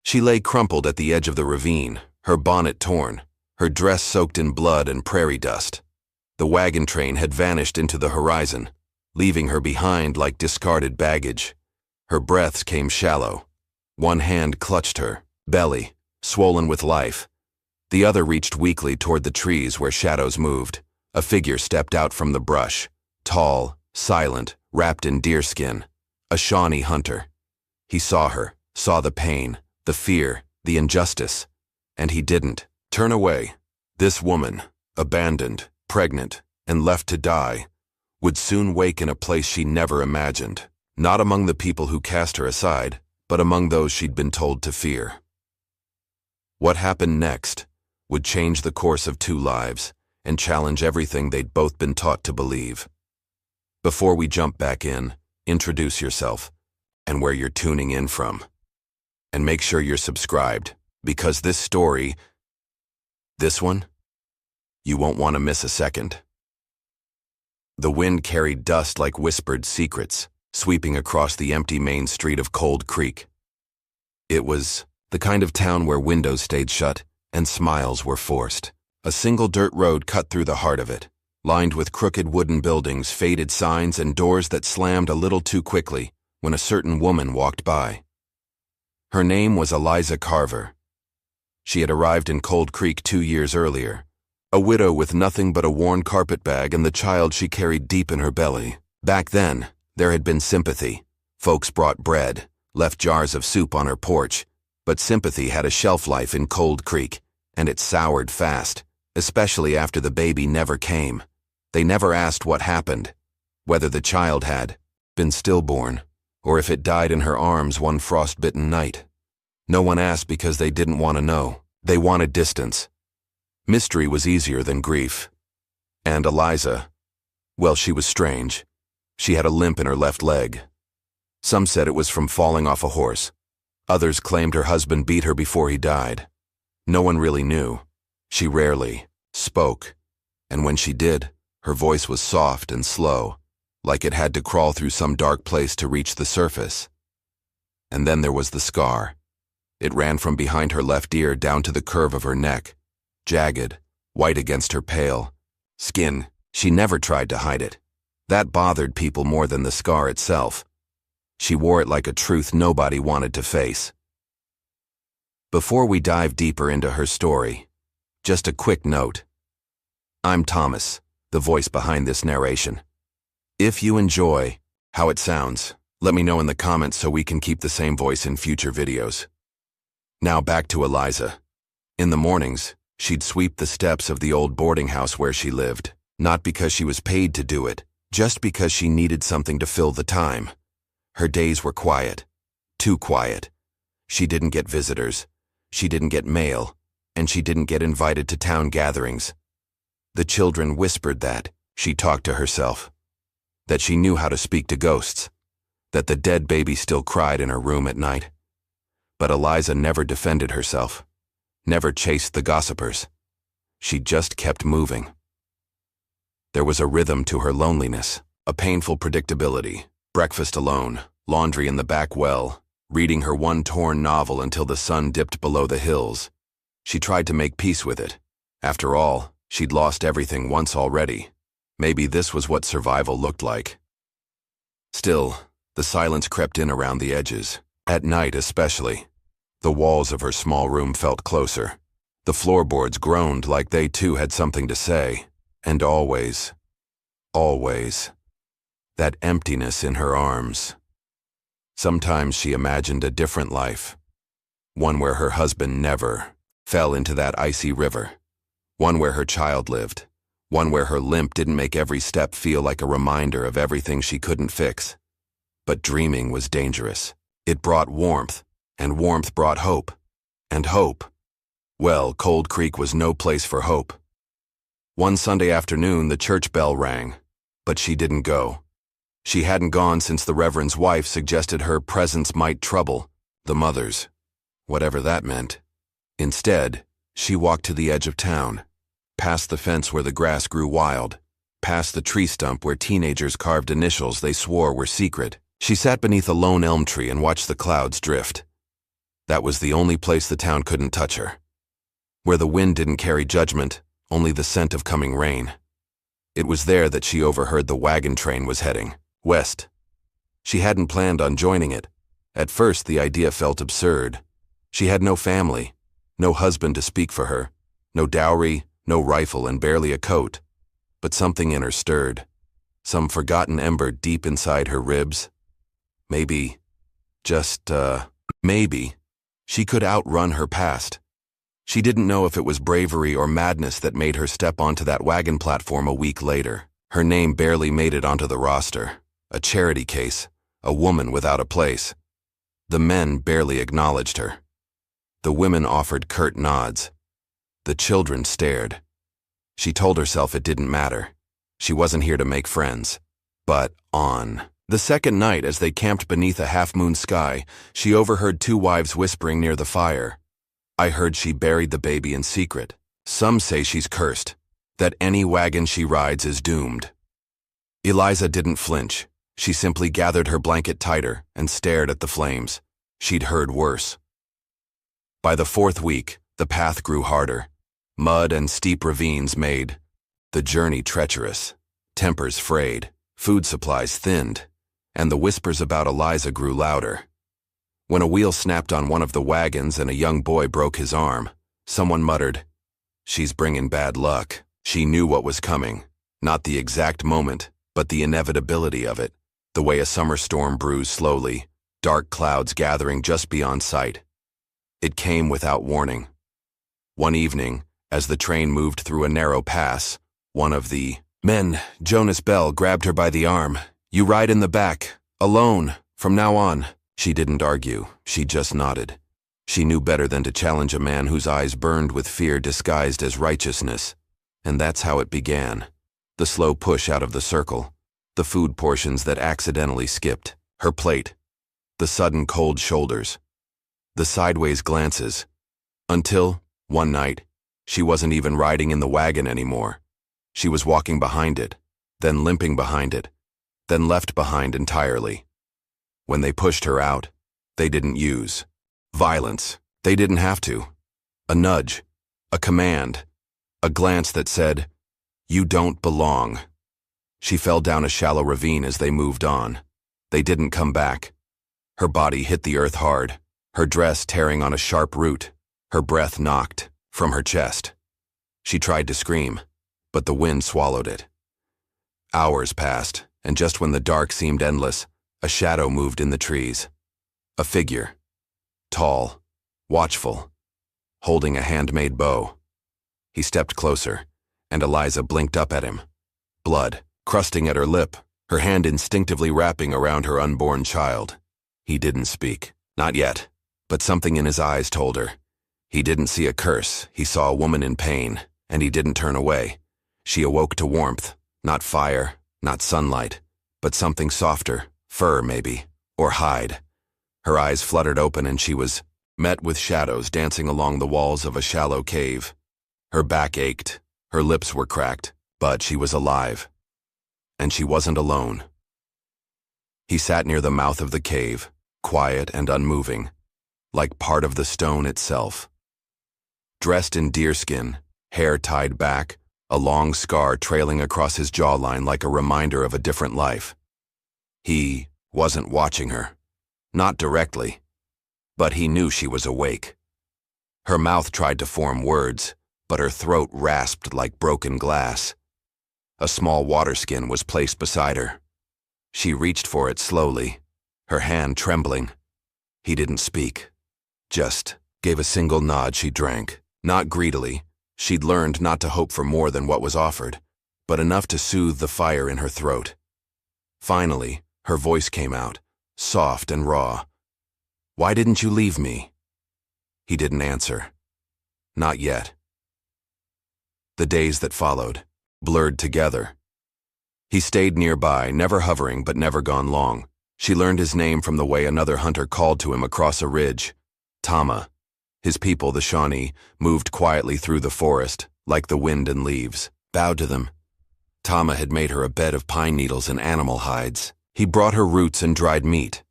She lay crumpled at the edge of the ravine, her bonnet torn, her dress soaked in blood and prairie dust. The wagon train had vanished into the horizon, leaving her behind like discarded baggage. Her breaths came shallow. One hand clutched her belly, swollen with life. The other reached weakly toward the trees where shadows moved. A figure stepped out from the brush, tall, silent, wrapped in deerskin. A Shawnee hunter. He saw her, saw the pain, the fear, the injustice, and he didn't turn away. This woman, abandoned, pregnant, and left to die, would soon wake in a place she never imagined, not among the people who cast her aside, but among those she'd been told to fear. What happened next would change the course of two lives and challenge everything they'd both been taught to believe. Before we jump back in, introduce yourself and where you're tuning in from. And make sure you're subscribed, because this story, this one, you won't want to miss a second. The wind carried dust like whispered secrets, sweeping across the empty main street of Cold Creek. It was the kind of town where windows stayed shut and smiles were forced. A single dirt road cut through the heart of it, lined with crooked wooden buildings, faded signs, and doors that slammed a little too quickly when a certain woman walked by. Her name was Eliza Carver. She had arrived in Cold Creek 2 years earlier, a widow with nothing but a worn carpetbag and the child she carried deep in her belly. Back then, there had been sympathy. Folks brought bread, left jars of soup on her porch, but sympathy had a shelf life in Cold Creek, and it soured fast, especially after the baby never came. They never asked what happened, whether the child had been stillborn, or if it died in her arms one frost-bitten night. No one asked because they didn't want to know. They wanted distance. Mystery was easier than grief. And Eliza, well, she was strange. She had a limp in her left leg. Some said it was from falling off a horse. Others claimed her husband beat her before he died. No one really knew. She rarely spoke, and when she did, her voice was soft and slow, like it had to crawl through some dark place to reach the surface. And then there was the scar. It ran from behind her left ear down to the curve of her neck, jagged, white against her pale skin. She never tried to hide it. That bothered people more than the scar itself. She wore it like a truth nobody wanted to face. Before we dive deeper into her story, just a quick note. I'm Thomas, the voice behind this narration. If you enjoy how it sounds, let me know in the comments so we can keep the same voice in future videos. Now back to Eliza. In the mornings, she'd sweep the steps of the old boarding house where she lived, not because she was paid to do it, just because she needed something to fill the time. Her days were quiet, too quiet. She didn't get visitors, she didn't get mail, and she didn't get invited to town gatherings. The children whispered that she talked to herself, that she knew how to speak to ghosts, that the dead baby still cried in her room at night. But Eliza never defended herself, never chased the gossipers. She just kept moving. There was a rhythm to her loneliness, a painful predictability. Breakfast alone, laundry in the back well, reading her one torn novel until the sun dipped below the hills. She tried to make peace with it. After all, she'd lost everything once already. Maybe this was what survival looked like. Still, the silence crept in around the edges. At night especially. The walls of her small room felt closer. The floorboards groaned like they too had something to say. And always, that emptiness in her arms. Sometimes she imagined a different life. One where her husband never fell into that icy river. One where her child lived. One where her limp didn't make every step feel like a reminder of everything she couldn't fix. But dreaming was dangerous. It brought warmth, and warmth brought hope. And hope, well, Cold Creek was no place for hope. One Sunday afternoon, the church bell rang, but she didn't go. She hadn't gone since the Reverend's wife suggested her presence might trouble the mothers, whatever that meant. Instead, she walked to the edge of town, past the fence where the grass grew wild, past the tree stump where teenagers carved initials they swore were secret. She sat beneath a lone elm tree and watched the clouds drift. That was the only place the town couldn't touch her. Where the wind didn't carry judgment, only the scent of coming rain. It was there that she overheard the wagon train was heading west. She hadn't planned on joining it. At first, the idea felt absurd. She had no family, no husband to speak for her, no dowry, no rifle, and barely a coat. But something in her stirred. Some forgotten ember deep inside her ribs. Maybe, maybe, she could outrun her past. She didn't know if it was bravery or madness that made her step onto that wagon platform a week later. Her name barely made it onto the roster. A charity case, a woman without a place. The men barely acknowledged her. The women offered curt nods. The children stared. She told herself it didn't matter. She wasn't here to make friends. But on the second night, as they camped beneath a half-moon sky, she overheard two wives whispering near the fire. I heard she buried the baby in secret. Some say she's cursed, that any wagon she rides is doomed. Eliza didn't flinch. She simply gathered her blanket tighter and stared at the flames. She'd heard worse. By the fourth week, the path grew harder. Mud and steep ravines made the journey treacherous. Tempers frayed, food supplies thinned, and the whispers about Eliza grew louder. When a wheel snapped on one of the wagons and a young boy broke his arm, someone muttered, "She's bringing bad luck." She knew what was coming, not the exact moment, but the inevitability of it, the way a summer storm brews slowly, dark clouds gathering just beyond sight. It came without warning. One evening, as the train moved through a narrow pass, one of the men, Jonas Bell, grabbed her by the arm. "You ride in the back, alone, from now on." She didn't argue, she just nodded. She knew better than to challenge a man whose eyes burned with fear disguised as righteousness. And that's how it began. The slow push out of the circle, the food portions that accidentally skipped, her plate, the sudden cold shoulders, the sideways glances, until, one night, she wasn't even riding in the wagon anymore. She was walking behind it, then limping behind it, then left behind entirely. When they pushed her out, they didn't use violence. They didn't have to. A nudge, a command, a glance that said, "You don't belong." She fell down a shallow ravine as they moved on. They didn't come back. Her body hit the earth hard, her dress tearing on a sharp root, her breath knocked from her chest. She tried to scream, but the wind swallowed it. Hours passed, and just when the dark seemed endless, a shadow moved in the trees. A figure. Tall, watchful, holding a handmade bow. He stepped closer, and Eliza blinked up at him. Blood, crusting at her lip, her hand instinctively wrapping around her unborn child. He didn't speak. Not yet. But something in his eyes told her. He didn't see a curse. He saw a woman in pain, and he didn't turn away. She awoke to warmth, not fire, not sunlight, but something softer, fur maybe, or hide. Her eyes fluttered open and she was met with shadows dancing along the walls of a shallow cave. Her back ached, her lips were cracked, but she was alive. And she wasn't alone. He sat near the mouth of the cave, quiet and unmoving, like part of the stone itself. Dressed in deerskin, hair tied back, a long scar trailing across his jawline like a reminder of a different life. He wasn't watching her, not directly, but he knew she was awake. Her mouth tried to form words, but her throat rasped like broken glass. A small water skin was placed beside her. She reached for it slowly, her hand trembling. He didn't speak, just gave a single nod. She drank, not greedily. She'd learned not to hope for more than what was offered, but enough to soothe the fire in her throat. Finally, her voice came out, soft and raw. "Why didn't you leave me?" He didn't answer. Not yet. The days that followed blurred together. He stayed nearby, never hovering but never gone long. She learned his name from the way another hunter called to him across a ridge. Tama. His people, the Shawnee, moved quietly through the forest, like the wind and leaves, bowed to them. Tama had made her a bed of pine needles and animal hides. He brought her roots and dried meat.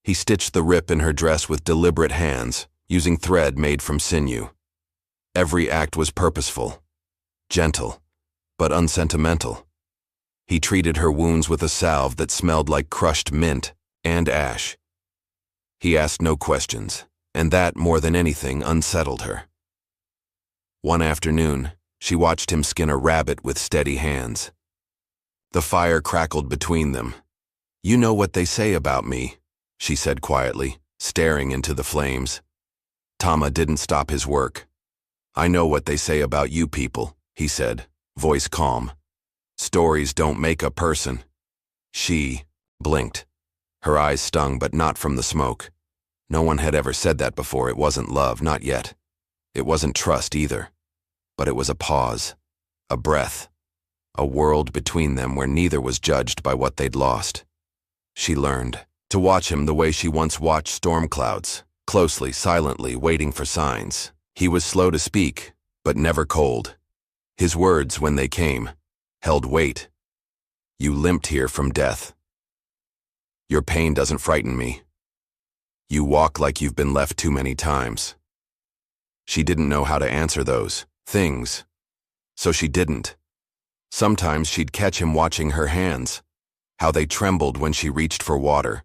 He stitched the rip in her dress with deliberate hands, using thread made from sinew. Every act was purposeful, gentle, but unsentimental. He treated her wounds with a salve that smelled like crushed mint and ash. He asked no questions, and that, more than anything, unsettled her. One afternoon, she watched him skin a rabbit with steady hands. The fire crackled between them. "You know what they say about me," she said quietly, staring into the flames. Tama didn't stop his work. "I know what they say about you people," he said, voice calm. "Stories don't make a person." She blinked. Her eyes stung, but not from the smoke. No one had ever said that before. It wasn't love, not yet. It wasn't trust either. But it was a pause, a breath, a world between them where neither was judged by what they'd lost. She learned to watch him the way she once watched storm clouds, closely, silently, waiting for signs. He was slow to speak, but never cold. His words, when they came, held weight. "You limped here from death. Your pain doesn't frighten me. You walk like you've been left too many times." She didn't know how to answer those things, so she didn't. Sometimes she'd catch him watching her hands, how they trembled when she reached for water,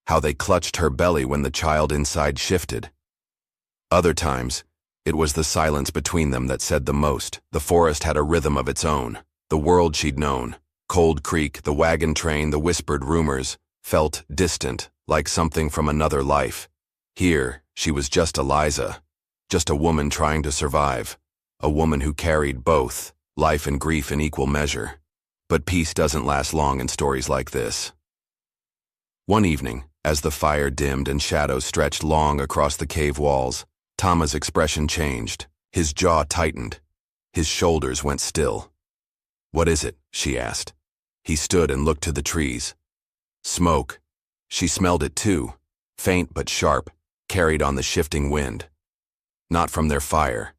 how they clutched her belly when the child inside shifted. Other times, it was the silence between them that said the most. The forest had a rhythm of its own. The world she'd known, Cold Creek, the wagon train, the whispered rumors, felt distant, like something from another life. Here, she was just Eliza, just a woman trying to survive, a woman who carried both, life and grief in equal measure. But peace doesn't last long in stories like this. One evening, as the fire dimmed and shadows stretched long across the cave walls, Tama's expression changed. His jaw tightened. His shoulders went still. "What is it?" she asked. He stood and looked to the trees. Smoke. She smelled it too, faint but sharp, carried on the shifting wind. Not from their fire,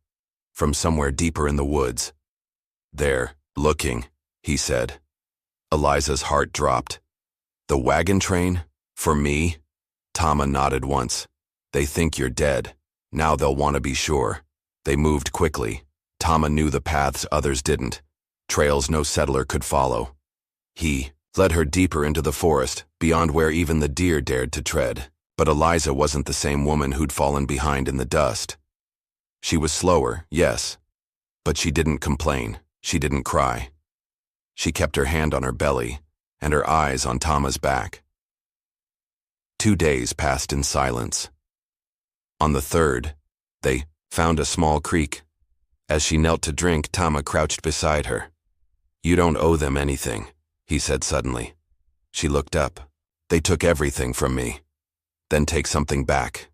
from somewhere deeper in the woods. "They're looking," he said. Eliza's heart dropped. "The wagon train? For me?" Tama nodded once. "They think you're dead. Now they'll want to be sure." They moved quickly. Tama knew the paths others didn't, trails no settler could follow. He led her deeper into the forest, beyond where even the deer dared to tread. But Eliza wasn't the same woman who'd fallen behind in the dust. She was slower, yes, but she didn't complain. She didn't cry. She kept her hand on her belly and her eyes on Tama's back. 2 days passed in silence. On the third, they found a small creek. As she knelt to drink, Tama crouched beside her. "You don't owe them anything," he said suddenly. She looked up. "They took everything from me. Then take something back."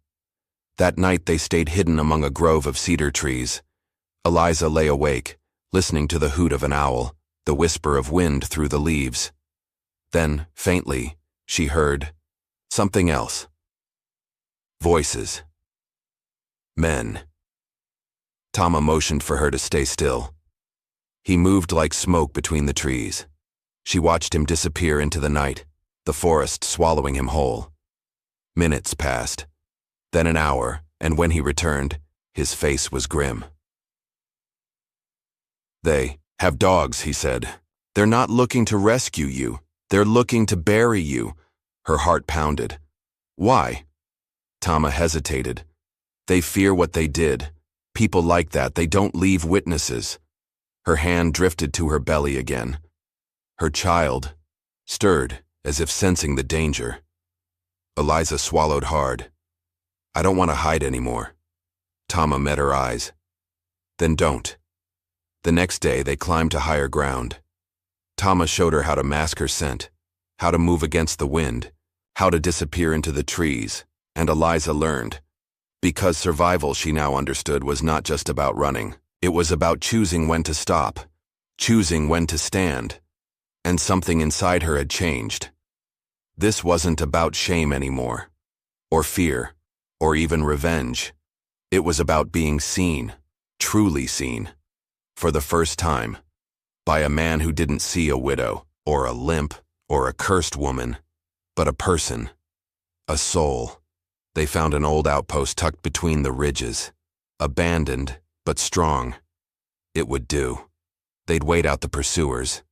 That night they stayed hidden among a grove of cedar trees. Eliza lay awake, listening to the hoot of an owl, the whisper of wind through the leaves. Then, faintly, she heard something else. Voices. Men. Tama motioned for her to stay still. He moved like smoke between the trees. She watched him disappear into the night, the forest swallowing him whole. Minutes passed, then an hour, and when he returned, his face was grim. "They have dogs," he said. "They're not looking to rescue you. They're looking to bury you." Her heart pounded. "Why?" Tama hesitated. "They fear what they did. People like that, they don't leave witnesses." Her hand drifted to her belly again. Her child stirred, as if sensing the danger. Eliza swallowed hard. "I don't want to hide anymore." Tama met her eyes. "Then don't." The next day they climbed to higher ground. Tama showed her how to mask her scent, how to move against the wind, how to disappear into the trees, and Eliza learned. Because survival, she now understood, was not just about running. It was about choosing when to stop, choosing when to stand. And something inside her had changed. This wasn't about shame anymore, or fear, or even revenge. It was about being seen, truly seen, for the first time, by a man who didn't see a widow, or a limp, or a cursed woman, but a person, a soul. They found an old outpost tucked between the ridges. Abandoned, but strong. It would do. They'd wait out the pursuers.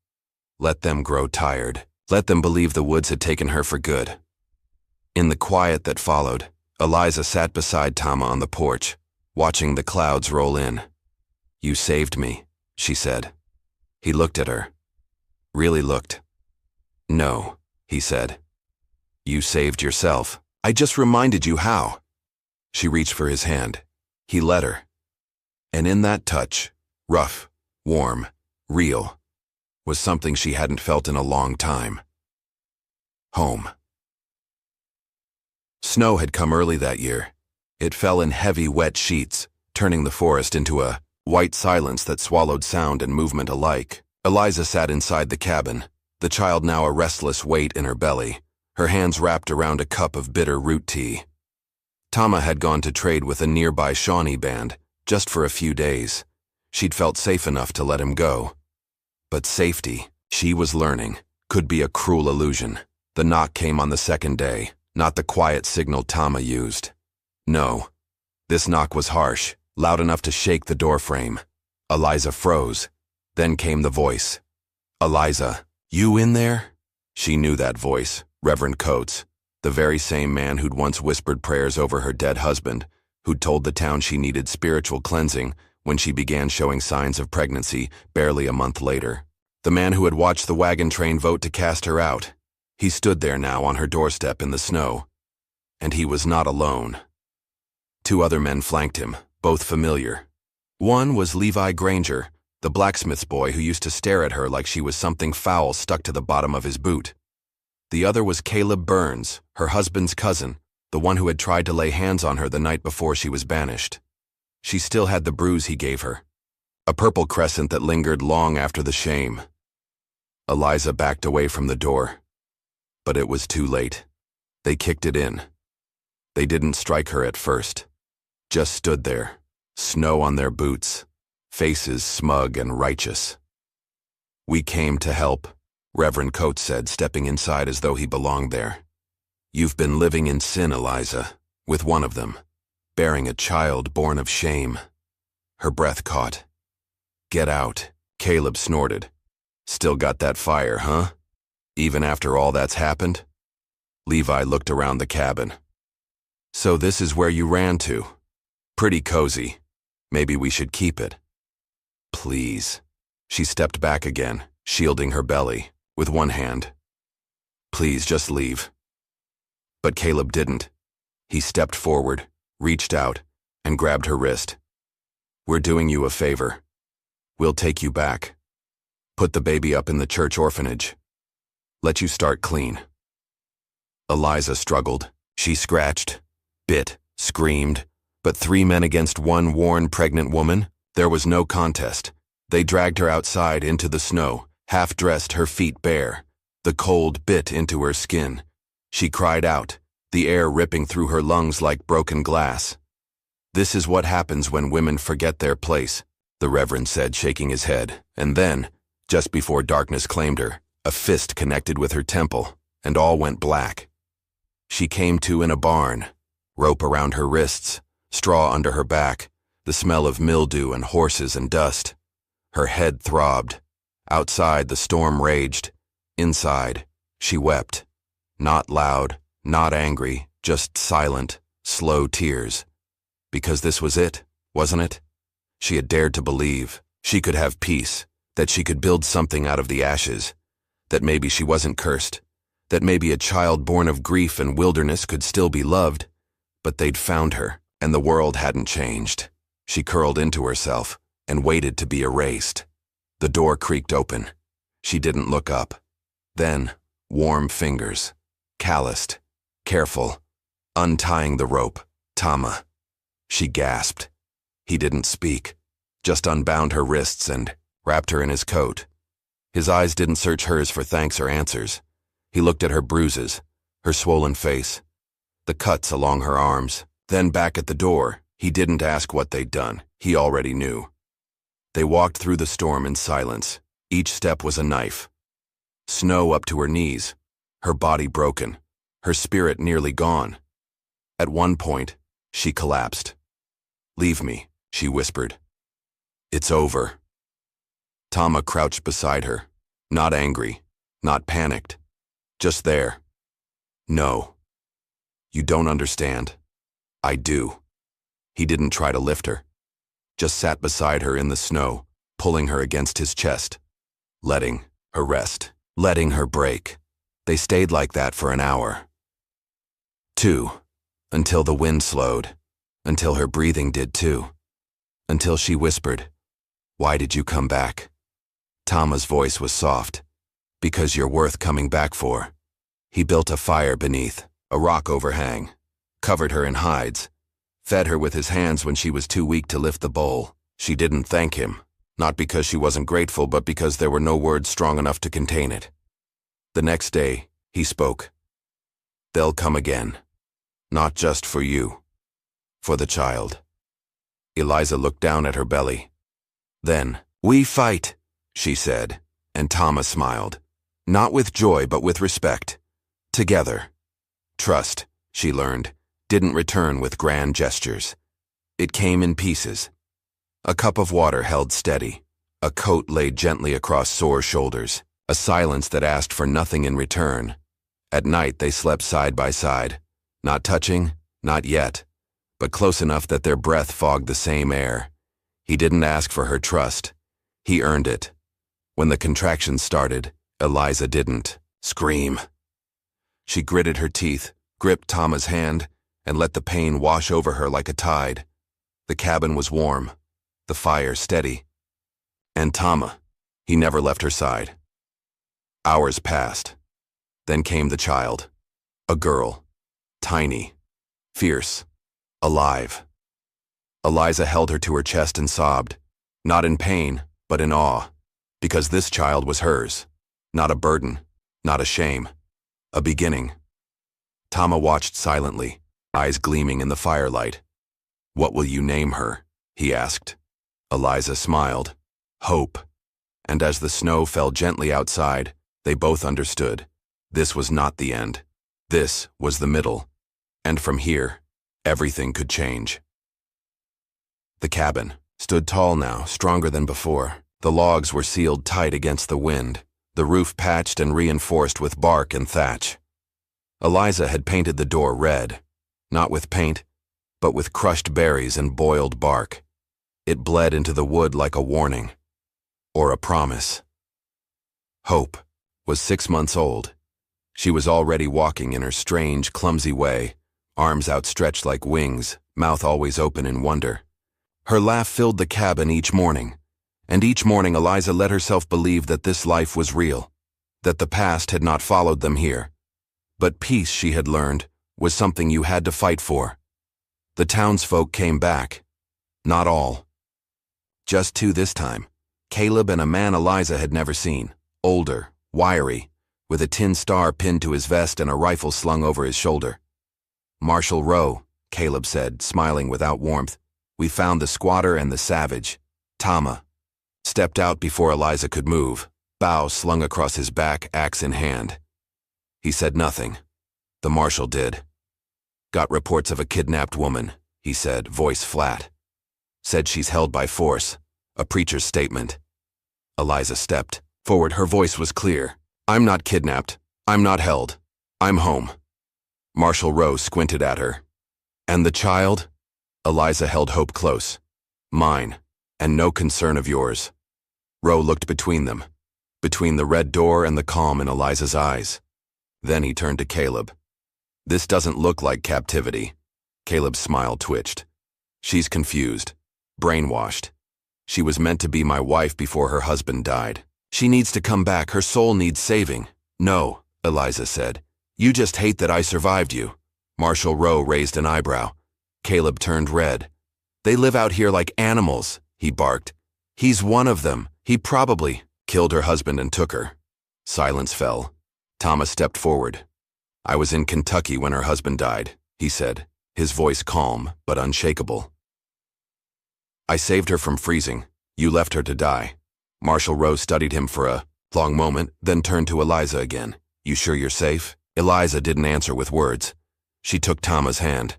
Let them grow tired. Let them believe the woods had taken her for good. In the quiet that followed, Eliza sat beside Tama on the porch, watching the clouds roll in. "You saved me," she said. He looked at her. Really looked. "No," he said. "You saved yourself. I just reminded you how." She reached for his hand. He let her. And in that touch, rough, warm, real, was something she hadn't felt in a long time. Home. Snow had come early that year. It fell in heavy, wet sheets, turning the forest into a white silence that swallowed sound and movement alike. Eliza sat inside the cabin, the child now a restless weight in her belly, her hands wrapped around a cup of bitter root tea. Tama had gone to trade with a nearby Shawnee band, just for a few days. She'd felt safe enough to let him go. But safety, she was learning, could be a cruel illusion. The knock came on the second day, not the quiet signal Tama used. No. This knock was harsh, loud enough to shake the doorframe. Eliza froze. Then came the voice. "Eliza, you in there?" She knew that voice, Reverend Coates, the very same man who'd once whispered prayers over her dead husband, who'd told the town she needed spiritual cleansing when she began showing signs of pregnancy barely a month later. The man who had watched the wagon train vote to cast her out. He stood there now on her doorstep in the snow. And he was not alone. 2 other men flanked him, both familiar. One was Levi Granger, the blacksmith's boy who used to stare at her like she was something foul stuck to the bottom of his boot. The other was Caleb Burns, her husband's cousin, the one who had tried to lay hands on her the night before she was banished. She still had the bruise he gave her, a purple crescent that lingered long after the shame. Eliza backed away from the door. But it was too late. They kicked it in. They didn't strike her at first. Just stood there, snow on their boots, faces smug and righteous. "We came to help," Reverend Coates said, stepping inside as though he belonged there. "You've been living in sin, Eliza, with one of them, bearing a child born of shame." Her breath caught. "Get out," Caleb snorted. "Still got that fire, huh? Even after all that's happened?" Levi looked around the cabin. "So this is where you ran to. Pretty cozy. Maybe we should keep it." "Please." She stepped back again, shielding her belly, with one hand. "Please, just leave." But Caleb didn't. He stepped forward, reached out, and grabbed her wrist. "We're doing you a favor. We'll take you back. Put the baby up in the church orphanage. Let you start clean." Eliza struggled. She scratched, bit, screamed, but 3 men against one worn, pregnant woman? There was no contest. They dragged her outside into the snow, half-dressed, her feet bare. The cold bit into her skin. She cried out, the air ripping through her lungs like broken glass. "This is what happens when women forget their place," the Reverend said, shaking his head. And then, just before darkness claimed her, a fist connected with her temple, and all went black. She came to in a barn, rope around her wrists, straw under her back, the smell of mildew and horses and dust. Her head throbbed. Outside, the storm raged. Inside, she wept. Not loud, not angry, just silent, slow tears. Because this was it, wasn't it? She had dared to believe she could have peace, that she could build something out of the ashes, that maybe she wasn't cursed, that maybe a child born of grief and wilderness could still be loved. But they'd found her, and the world hadn't changed. She curled into herself and waited to be erased. The door creaked open. She didn't look up. Then, warm fingers, calloused, careful, untying the rope. "Tama." She gasped. He didn't speak, just unbound her wrists and wrapped her in his coat. His eyes didn't search hers for thanks or answers. He looked at her bruises, her swollen face, the cuts along her arms. Then back at the door, he didn't ask what they'd done. He already knew. They walked through the storm in silence. Each step was a knife. Snow up to her knees, her body broken, her spirit nearly gone. At one point, she collapsed. "Leave me," she whispered. "It's over." Tama crouched beside her, not angry, not panicked, just there. "No. You don't understand. I do." He didn't try to lift her, just sat beside her in the snow, pulling her against his chest, letting her rest, letting her break. They stayed like that for an hour. 2. Until the wind slowed, until her breathing did too, until she whispered, "Why did you come back?" Tama's voice was soft. "Because you're worth coming back for." He built a fire beneath, a rock overhang, covered her in hides, fed her with his hands when she was too weak to lift the bowl. She didn't thank him, not because she wasn't grateful, but because there were no words strong enough to contain it. The next day, he spoke. "They'll come again. Not just for you. For the child." Eliza looked down at her belly. Then, "We fight," she said, and Tama smiled. Not with joy, but with respect. Together. Trust, she learned, didn't return with grand gestures. It came in pieces. A cup of water held steady, a coat laid gently across sore shoulders, a silence that asked for nothing in return. At night they slept side by side, not touching, not yet, but close enough that their breath fogged the same air. He didn't ask for her trust. He earned it. When the contractions started, Eliza didn't scream. She gritted her teeth, gripped Tama's hand, and let the pain wash over her like a tide. The cabin was warm, the fire steady. And Tama, he never left her side. Hours passed. Then came the child. A girl. Tiny. Fierce. Alive. Eliza held her to her chest and sobbed, not in pain, but in awe, because this child was hers. Not a burden, not a shame. A beginning. Tama watched silently, eyes gleaming in the firelight. "What will you name her?" he asked. Eliza smiled. "Hope." And as the snow fell gently outside, they both understood. This was not the end. This was the middle. And from here, everything could change. The cabin stood tall now, stronger than before. The logs were sealed tight against the wind, the roof patched and reinforced with bark and thatch. Eliza had painted the door red, not with paint, but with crushed berries and boiled bark. It bled into the wood like a warning, or a promise. Hope was 6 months old. She was already walking in her strange, clumsy way, arms outstretched like wings, mouth always open in wonder. Her laugh filled the cabin each morning, and each morning Eliza let herself believe that this life was real, that the past had not followed them here. But peace, she had learned, was something you had to fight for. The townsfolk came back. Not all. Just 2 this time. Caleb and a man Eliza had never seen, older, wiry, with a tin star pinned to his vest and a rifle slung over his shoulder. "Marshal Rowe," Caleb said, smiling without warmth. "We found the squatter and the savage." Tama stepped out before Eliza could move, bow slung across his back, axe in hand. He said nothing. The marshal did. "Got reports of a kidnapped woman," he said, voice flat. "Said she's held by force. A preacher's statement." Eliza stepped forward. Her voice was clear. "I'm not kidnapped. I'm not held. I'm home." Marshal Rowe squinted at her. "And the child?" Eliza held Hope close. "Mine, and no concern of yours." Rowe looked between them, between the red door and the calm in Eliza's eyes. Then he turned to Caleb. "This doesn't look like captivity." Caleb's smile twitched. "She's confused, brainwashed. She was meant to be my wife before her husband died. She needs to come back. Her soul needs saving." "No," Eliza said. "You just hate that I survived you." Marshal Rowe raised an eyebrow. Caleb turned red. "They live out here like animals," he barked. "He's one of them. He probably killed her husband and took her." Silence fell. Thomas stepped forward. "I was in Kentucky when her husband died," he said, his voice calm but unshakable. "I saved her from freezing. You left her to die." Marshal Rowe studied him for a long moment, then turned to Eliza again. "You sure you're safe?" Eliza didn't answer with words. She took Tama's hand.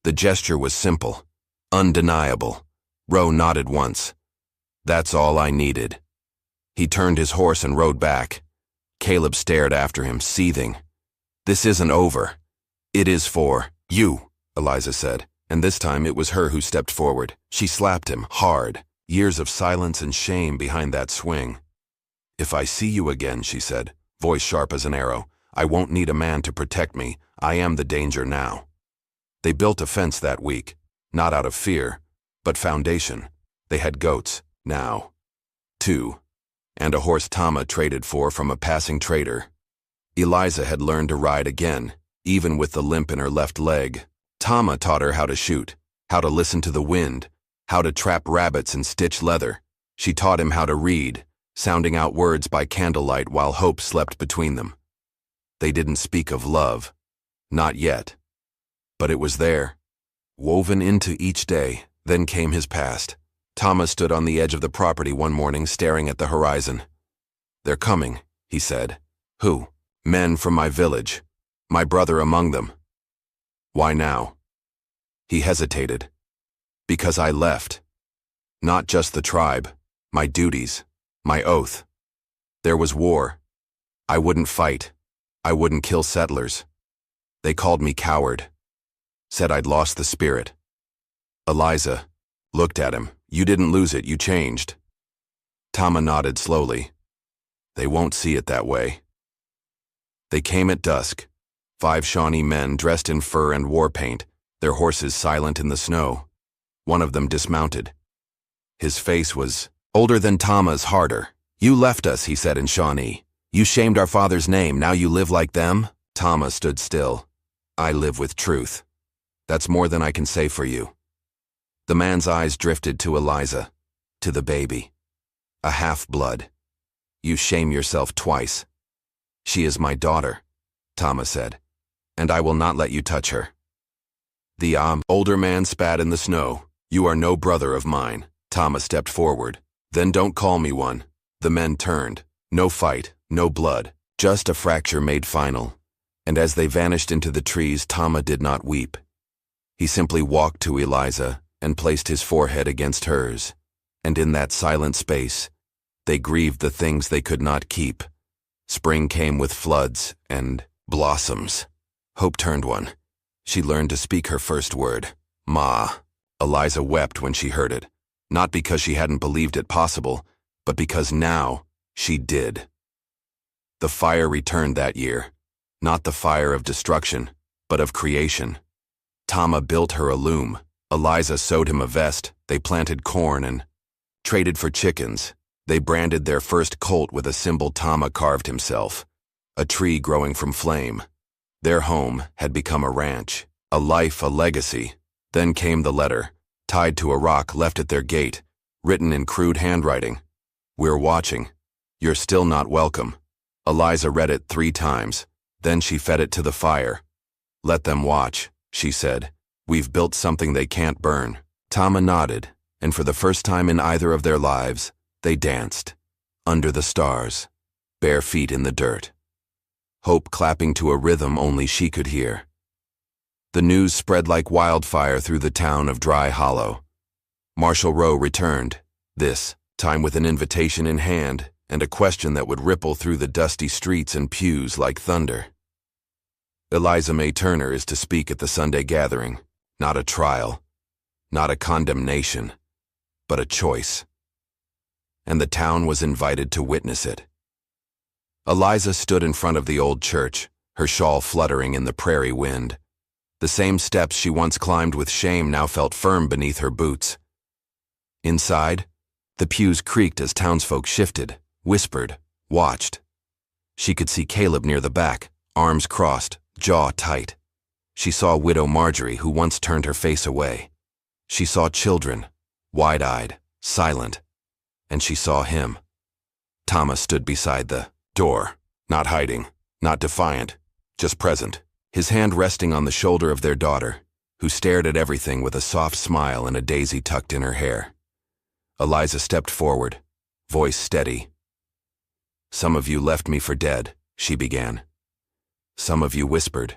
The gesture was simple, undeniable. Rowe nodded once. That's all I needed. He turned his horse and rode back. Caleb stared after him, seething. This isn't over. It is for you, Eliza said, and this time it was her who stepped forward. She slapped him hard, years of silence and shame behind that swing. If I see you again, she said, voice sharp as an arrow, I won't need a man to protect me. I am the danger now. They built a fence that week, not out of fear, but foundation. They had goats, now. 2. And a horse Tama traded for from a passing trader. Eliza had learned to ride again, even with the limp in her left leg. Tama taught her how to shoot, how to listen to the wind, how to trap rabbits and stitch leather. She taught him how to read, sounding out words by candlelight while hope slept between them. They didn't speak of love. Not yet. But it was there, woven into each day. Then came his past. Tama stood on the edge of the property one morning staring at the horizon. They're coming, he said. Who? Men from my village. My brother among them. Why now? He hesitated. Because I left. Not just the tribe, my duties, my oath. There was war. I wouldn't fight. I wouldn't kill settlers. They called me coward. Said I'd lost the spirit. Eliza looked at him. You didn't lose it, you changed. Tama nodded slowly. They won't see it that way. They came at dusk. 5 Shawnee men dressed in fur and war paint, their horses silent in the snow. One of them dismounted. His face was older than Tama's, harder. You left us, he said in Shawnee. You shamed our father's name, now you live like them? Tama stood still. I live with truth. That's more than I can say for you. The man's eyes drifted to Eliza, to the baby. A half-blood. You shame yourself twice. She is my daughter, Tama said, and I will not let you touch her. The older man spat in the snow. You are no brother of mine. Tama stepped forward. Then don't call me one. The men turned. No fight, no blood, just a fracture made final. And as they vanished into the trees, Tama did not weep. He simply walked to Eliza and placed his forehead against hers, and in that silent space, they grieved the things they could not keep. Spring came with floods and blossoms. Hope turned one. She learned to speak her first word, Ma. Eliza wept when she heard it, not because she hadn't believed it possible, but because now she did. The fire returned that year, not the fire of destruction, but of creation. Tama built her a loom. Eliza sewed him a vest. They planted corn and traded for chickens. They branded their first colt with a symbol Tama carved himself, a tree growing from flame. Their home had become a ranch, a life, a legacy. Then came the letter, tied to a rock left at their gate, written in crude handwriting. We're watching. You're still not welcome. Eliza read it 3 times. Then she fed it to the fire. Let them watch, she said. We've built something they can't burn. Tama nodded, and for the first time in either of their lives, they danced, under the stars, bare feet in the dirt. Hope clapping to a rhythm only she could hear. The news spread like wildfire through the town of Dry Hollow. Marshal Rowe returned, this time with an invitation in hand and a question that would ripple through the dusty streets and pews like thunder. Eliza May Turner is to speak at the Sunday gathering. Not a trial, not a condemnation, but a choice. And the town was invited to witness it. Eliza stood in front of the old church, her shawl fluttering in the prairie wind. The same steps she once climbed with shame now felt firm beneath her boots. Inside, the pews creaked as townsfolk shifted, whispered, watched. She could see Caleb near the back, arms crossed, jaw tight. She saw widow Marjorie, who once turned her face away. She saw children, wide-eyed, silent. And she saw him. Tama stood beside the door, not hiding, not defiant, just present, his hand resting on the shoulder of their daughter, who stared at everything with a soft smile and a daisy tucked in her hair. Eliza stepped forward, voice steady. Some of you left me for dead, she began. Some of you whispered.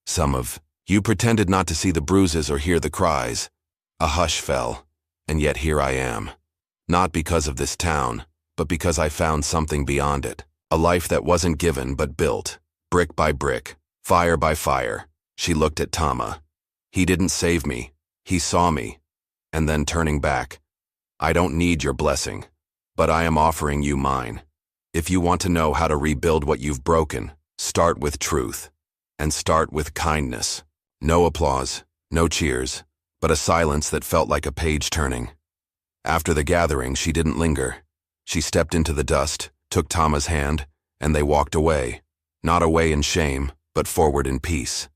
Some of You pretended not to see the bruises or hear the cries. A hush fell, and yet here I am. Not because of this town, but because I found something beyond it. A life that wasn't given but built, brick by brick, fire by fire. She looked at Tama. He didn't save me. He saw me. And then turning back. I don't need your blessing, but I am offering you mine. If you want to know how to rebuild what you've broken, start with truth. And start with kindness. No applause, no cheers, but a silence that felt like a page turning. After the gathering, she didn't linger. She stepped into the dust, took Tama's hand, and they walked away. Not away in shame, but forward in peace.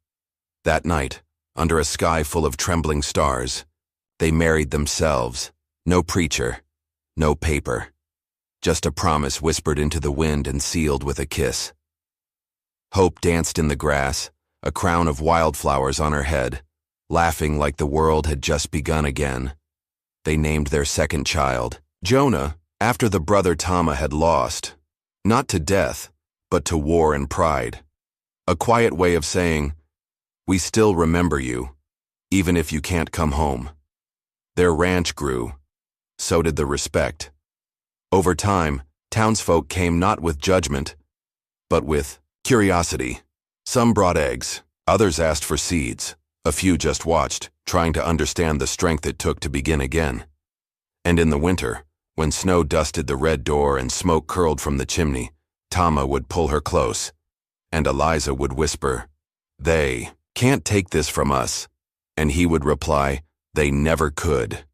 That night, under a sky full of trembling stars, they married themselves. No preacher, no paper. Just a promise whispered into the wind and sealed with a kiss. Hope danced in the grass, a crown of wildflowers on her head, laughing like the world had just begun again. They named their second child, Jonah, after the brother Tama had lost, not to death, but to war and pride. A quiet way of saying, we still remember you, even if you can't come home. Their ranch grew. So did the respect. Over time, townsfolk came not with judgment, but with curiosity. Some brought eggs, others asked for seeds, a few just watched, trying to understand the strength it took to begin again. And in the winter, when snow dusted the red door and smoke curled from the chimney, Tama would pull her close, and Eliza would whisper, "They can't take this from us," and he would reply, "They never could."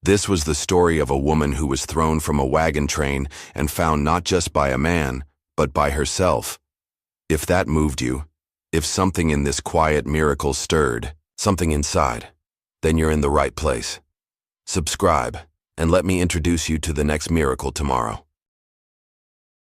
This was the story of a woman who was thrown from a wagon train and found not just by a man, but by herself. If that moved you, if something in this quiet miracle stirred, something inside, then you're in the right place. Subscribe, and let me introduce you to the next miracle tomorrow.